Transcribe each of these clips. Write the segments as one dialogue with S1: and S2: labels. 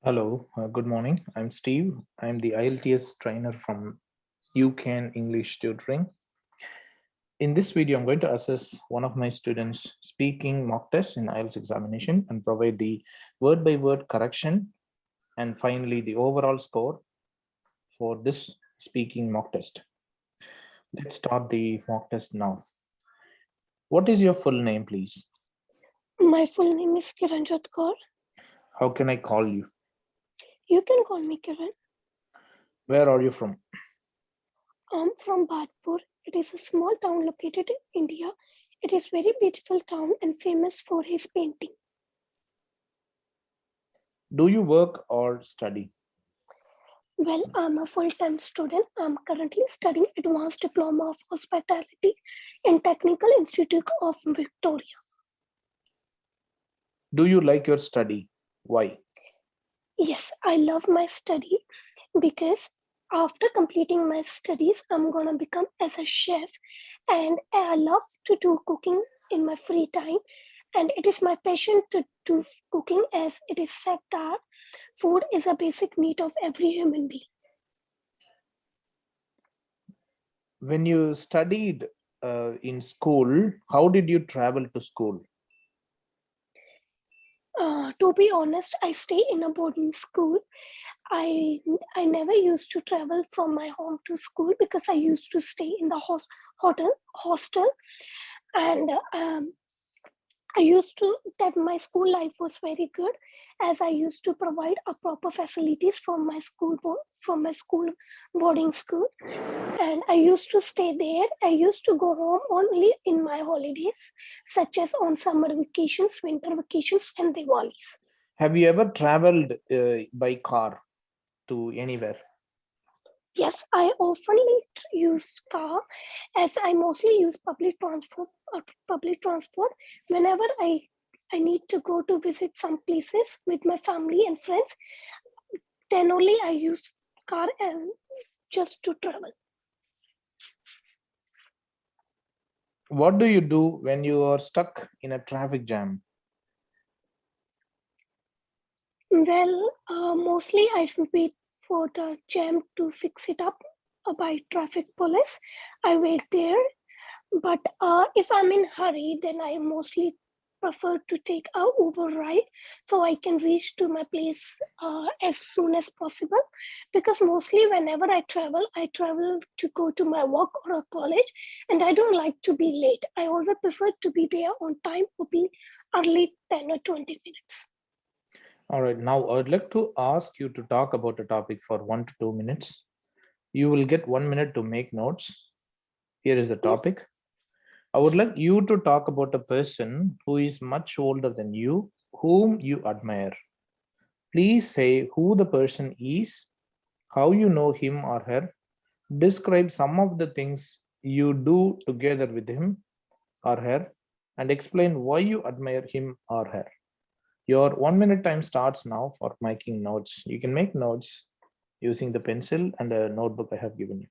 S1: Hello, good morning. I'm Steve. I'm the IELTS trainer from UCAN English Tutoring. In this video, I'm going to assess one of my students' speaking mock test in IELTS examination and provide the word-by-word correction and finally the overall score for this speaking mock test. Let's start the mock test now. What is your full name, please?
S2: My full name is Kiranjot Kaur.
S1: How can I call you?
S2: You can call me Kiran.
S1: Where are you from?
S2: I'm from Bhadpur. It is a small town located in India. It is very beautiful town and famous for his painting.
S1: Do you work or study?
S2: Well, I'm a full-time student. I'm currently studying Advanced Diploma of Hospitality in Technical Institute of Victoria.
S1: Do you like your study? Why?
S2: Yes, I love my study because after completing my studies, I'm gonna become as a chef, and I love to do cooking in my free time. And it is my passion to do cooking, as it is said that food is a basic need of every human being.
S1: When you studied in school, how did you travel to school?
S2: To be honest, I stay in a boarding school. I never used to travel from my home to school because I used to stay in the hostel, and I used to that my school life was very good, as I used to provide a proper facilities from my school boarding school, and I used to stay there. I used to go home only in my holidays, such as on summer vacations, winter vacations, and Diwalis.
S1: Have you ever traveled by car to anywhere?
S2: Yes, I oftenly use car, as I mostly use public transport whenever I need to go to visit some places with my family and friends. Then only I use car and just to travel.
S1: What do you do when you are stuck in a traffic jam?
S2: Well, mostly I wait for the jam to fix it up by traffic police. I wait there, but if I'm in hurry, then I mostly prefer to take a Uber ride so I can reach to my place as soon as possible. Because mostly whenever I travel to go to my work or a college, and I don't like to be late. I always prefer to be there on time or be early 10 or 20 minutes.
S1: All right, now I'd like to ask you to talk about a topic for 1 to 2 minutes. You will get 1 minute to make notes. Here is the
S2: Yes.
S1: topic. I would like you to talk about a person who is much older than you, whom you admire. Please say who the person is, how you know him or her, describe some of the things you do together with him or her, and explain why you admire him or her. Your 1 minute time starts now for making notes. You can make notes using the pencil and a notebook I have given you.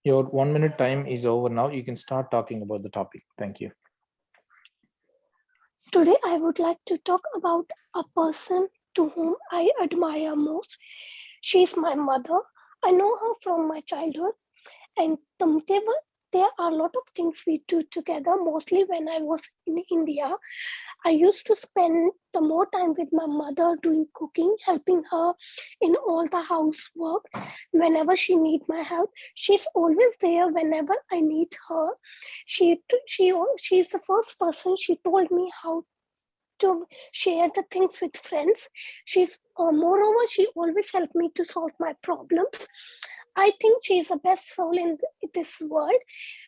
S1: Your 1 minute time is over now. You can start talking about the topic. Thank you.
S2: Today, I would like to talk about a person to whom I admire most. She's my mother. I know her from my childhood, and there are a lot of things we do together, mostly when I was in India. I used to spend the more time with my mother doing cooking, helping her in all the housework. Whenever she need my help, she's always there whenever I need her. She's the first person. She told me how to share the things with friends. Moreover, she always helped me to solve my problems. I think she's the best soul in this world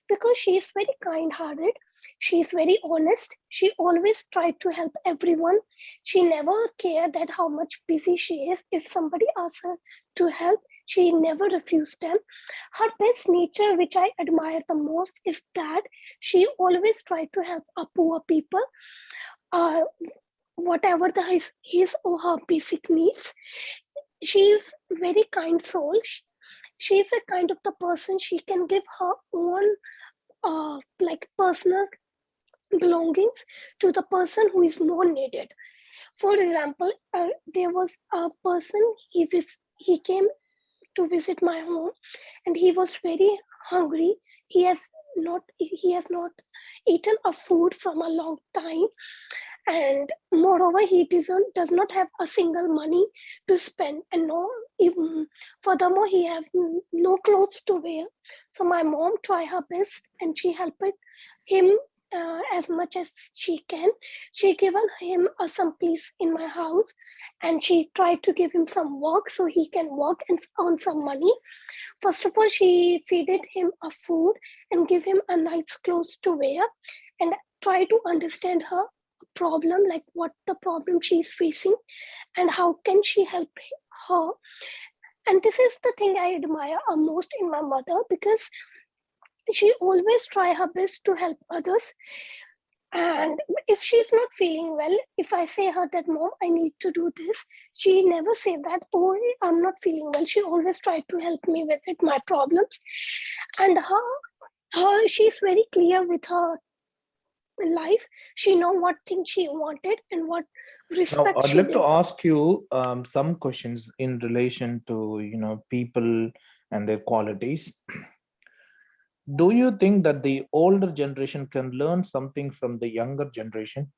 S2: because she is very kind hearted. She is very honest. She always tried to help everyone. She never cared that how much busy she is. If somebody asked her to help, she never refused them. Her best nature, which I admire the most, is that she always tried to help poor people. Uh, Whatever his or her basic needs. She's very kind soul. She's a kind of the person she can give her own like personal belongings to the person who is more needed. For example, there was a person he came to visit my home, and he was very hungry. He has not eaten a food from a long time, and moreover does not have a single money to spend, and no, even furthermore he has no clothes to wear. So my mom tried her best, and she helped him as much as she can. She given him some place in my house, and she tried to give him some work so he can work and earn some money. First of all, she feeded him a food and give him a nice clothes to wear, and try to understand her problem, like what the problem she is facing and how can she help her. And this is the thing I admire most in my mother, because she always try her best to help others. And if she's not feeling well, if I say her that mom, I need to do this, she never say that, oh, I'm not feeling well. She always tried to help me with it, my problems. And she's very clear with her life. She know what thing she wanted and what
S1: Now,
S2: respect
S1: I'd
S2: she
S1: like to
S2: deserves.
S1: ask you some questions in relation to people and their qualities. Do you think that the older generation can learn something from the younger generation?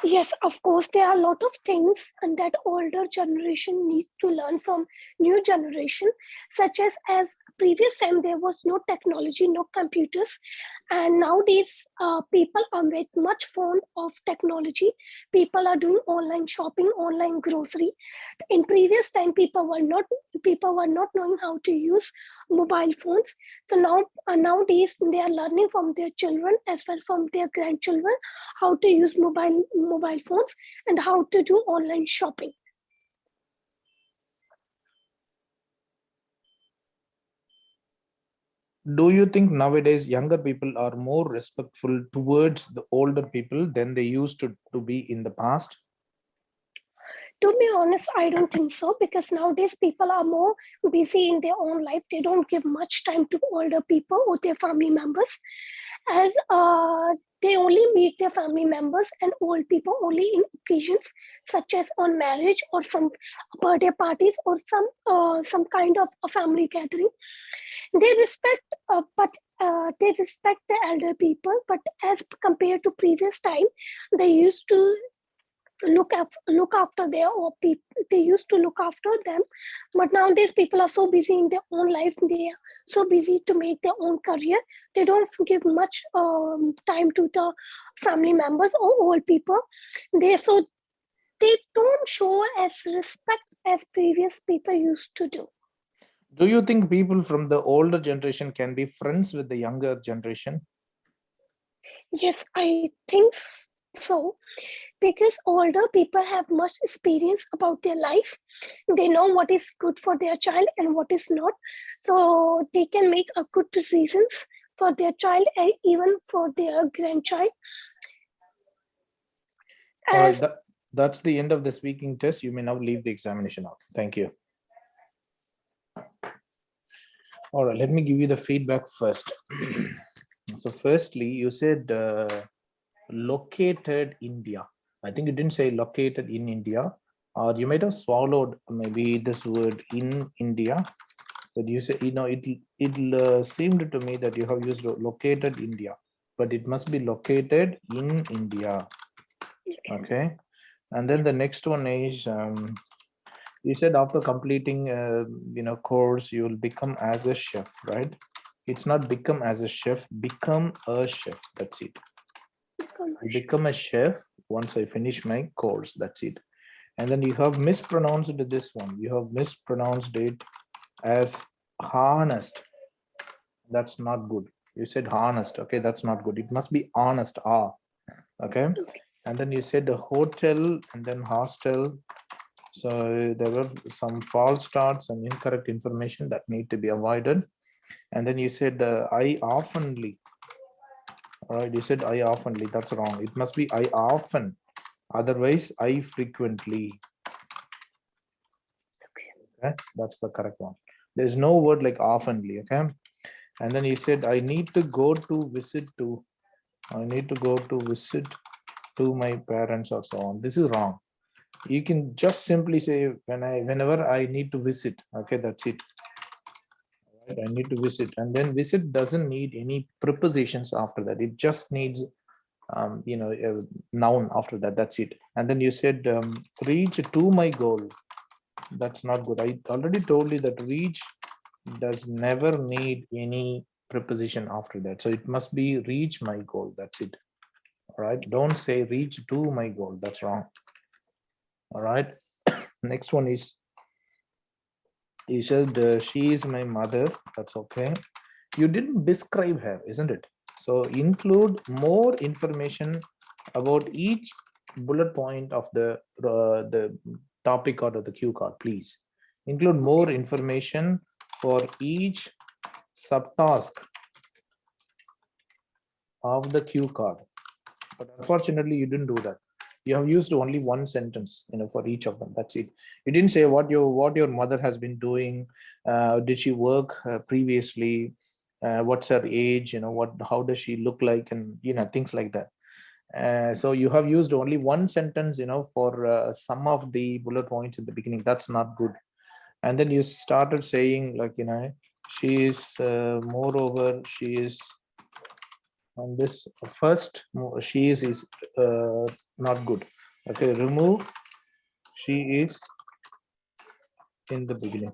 S2: Yes, of course, there are a lot of things and that older generation needs to learn from new generation, such as previous time there was no technology, no computers, and nowadays people are very much fond of technology. People are doing online shopping, online grocery. In previous time, people were not knowing how to use mobile phones. So nowadays they are learning from their children as well from their grandchildren how to use mobile phones and how to do online shopping.
S1: Do you think nowadays younger people are more respectful towards the older people than they used to be in the past?
S2: To be honest, I don't think so, because nowadays people are more busy in their own life. They don't give much time to older people or their family members, as they only meet their family members and old people only in occasions such as on marriage or some birthday parties or some kind of a family gathering. They respect, they respect the elder people, but as compared to previous time, they used to look after their or people. They used to look after them, but nowadays people are so busy in their own life. They are so busy to make their own career. They don't give much time to the family members or old people. They don't show as respect as previous people used to do.
S1: Do you think people from the older generation can be friends with the younger generation?
S2: Yes, I think so, because older people have much experience about their life. They know what is good for their child and what is not, so they can make a good decisions for their child and even for their grandchild.
S1: All right,
S2: As
S1: that's the end of the speaking test. You may now leave the examination off. Thank you. All right, let me give you the feedback first. So firstly, you said located India. I think you didn't say located in India, or you might have swallowed maybe this word in India. But you say, it seemed to me that you have used located India, but it must be located in India. Okay. And then the next one is, you said after completing, course, you will become as a chef, right? It's not become as a chef, become a chef. That's it. I become a chef once I finish my course. That's it. And then you have mispronounced this one. You have mispronounced it as harnessed. That's not good. You said harnessed. Okay, that's not good. It must be honest. Okay. And then you said the hotel and then hostel. So there were some false starts and incorrect information that need to be avoided. And then you said I oftenly. All right, you said I oftenly. That's wrong. It must be I often. Otherwise, I frequently. Okay, that's the correct one. There's no word like oftenly. Okay. And then you said I need to go to visit to. I need to go to visit to my parents or so on. This is wrong. You can just simply say whenever I need to visit. Okay, that's it. Right? I need to visit, and then visit doesn't need any prepositions after that. It just needs a noun after that. That's it. And then you said reach to my goal. That's not good. I already told you that reach does never need any preposition after that. So it must be reach my goal. That's it. All right. Don't say reach to my goal. That's wrong. All right. Next one is, you said she is my mother. That's okay. You didn't describe her, isn't it? So include more information about each bullet point of the topic or the cue card, please. Include more information for each subtask of the cue card. But unfortunately, you didn't do that. You have used only one sentence, for each of them. That's it. You didn't say what your mother has been doing. Did she work previously? What's her age? How does she look like? And things like that. So you have used only one sentence, for some of the bullet points in the beginning. That's not good. And then you started saying like, she is, moreover, she is, and this first she is not good. Okay, remove she is in the beginning.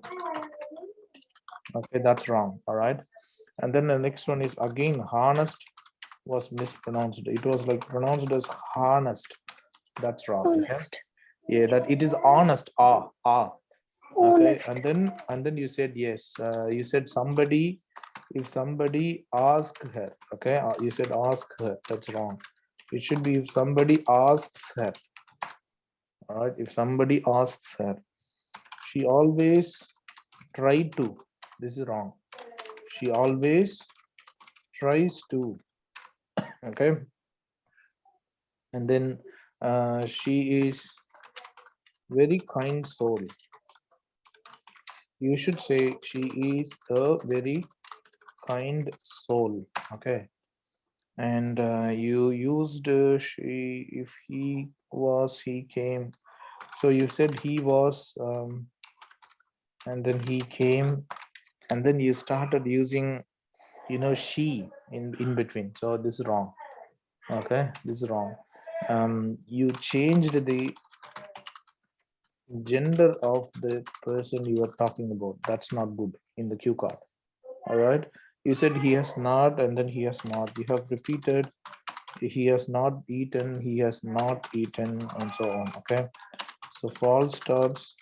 S1: Okay, that's wrong. All right. And then the next one is again harnessed was mispronounced. It was like pronounced as harnessed. That's wrong.
S2: Honest.
S1: Okay? Yeah, that it is honest. Okay.
S2: Honest.
S1: And then you said yes. You said somebody, if somebody asked her. Okay, you said ask her. That's wrong. It should be if somebody asks her. All right, if somebody asks her, she always tried to. This is wrong. She always tries to. Okay. And then she is very kind soul. You should say she is a very kind soul. Okay. And you used she, if he was, he came. So you said he was, and then he came, and then you started using she in between. So this is wrong. Okay, this is wrong. You changed the gender of the person you are talking about. That's not good in the cue card. All right, you said he has not, and then he has not. You have repeated he has not eaten, he has not eaten, and so on. Okay, so false starts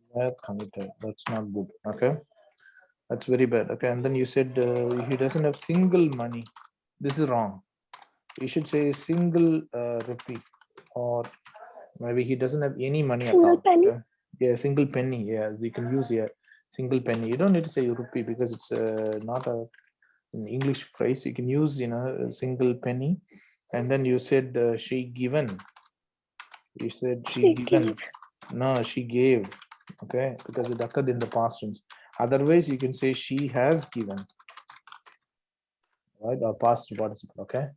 S1: were committed. That's not good. Okay, that's very bad. Okay, and then you said he doesn't have single money. This is wrong. You should say single rupee, or maybe he doesn't have any money at
S2: Single
S1: all.
S2: penny.
S1: Okay? Yeah, single penny. Yeah, you can use here single penny. You don't need to say rupee because it's not an English phrase. You can use a single penny. And then you said she given. You said she given.
S2: Gave.
S1: No, she gave. Okay, because it occurred in the past tense. Otherwise, you can say she has given. Right, or past participle. Okay,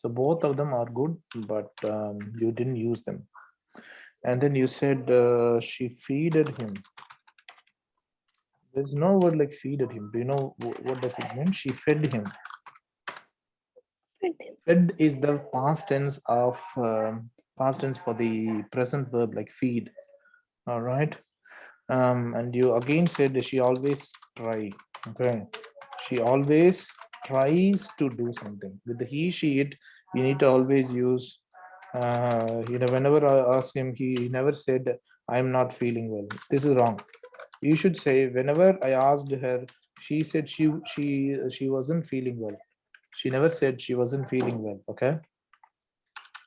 S1: So both of them are good, but you didn't use them. And then you said she feeded him. There's no word like feeded him. Do you know what does it mean? She fed him.
S2: Fed him.
S1: Fed is the past tense of past tense for the present verb like feed. All right. And you again said she always try. Okay. She always tries to do something. With the he, she, it, you need to always use whenever I ask him, he never said I'm not feeling well. This is wrong. You should say whenever I asked her, she said she wasn't feeling well. She never said she wasn't feeling well. Okay.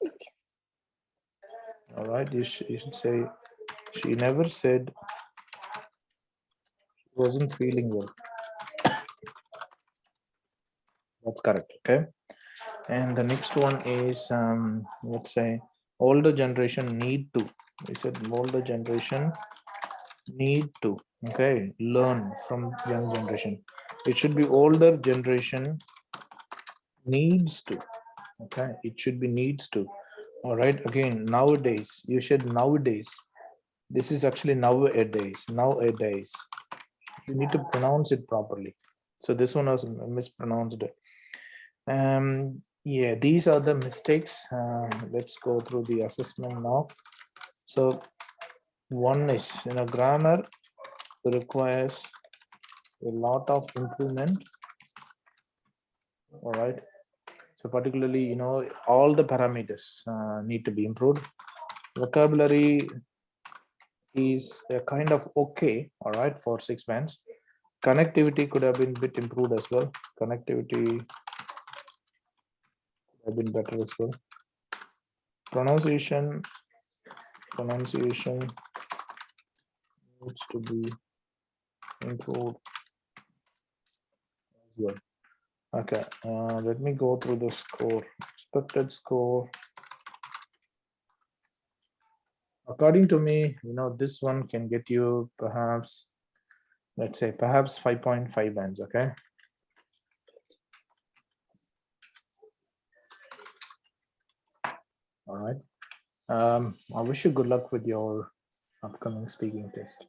S2: Okay.
S1: All right. You should say she never said she wasn't feeling well. That's correct. Okay. And the next one is let's say older generation need to. We said older generation need to, okay, learn from young generation. It should be older generation needs to. Okay, it should be needs to. All right, again, nowadays, you said nowadays. This is actually nowadays. You need to pronounce it properly. So this one was mispronounced. Yeah, these are the mistakes. Let's go through the assessment now. So one is, grammar requires a lot of improvement. All right. So particularly, all the parameters need to be improved. Vocabulary is kind of okay. All right, for 6 bands. Connectivity could have been a bit improved as well. Connectivity could have been better as well. Pronunciation needs to be improved as well. Okay, let me go through the score. Expected score. According to me, this one can get you perhaps, let's say, perhaps 5.5 bands. Okay. All right. I wish you good luck with your upcoming speaking test.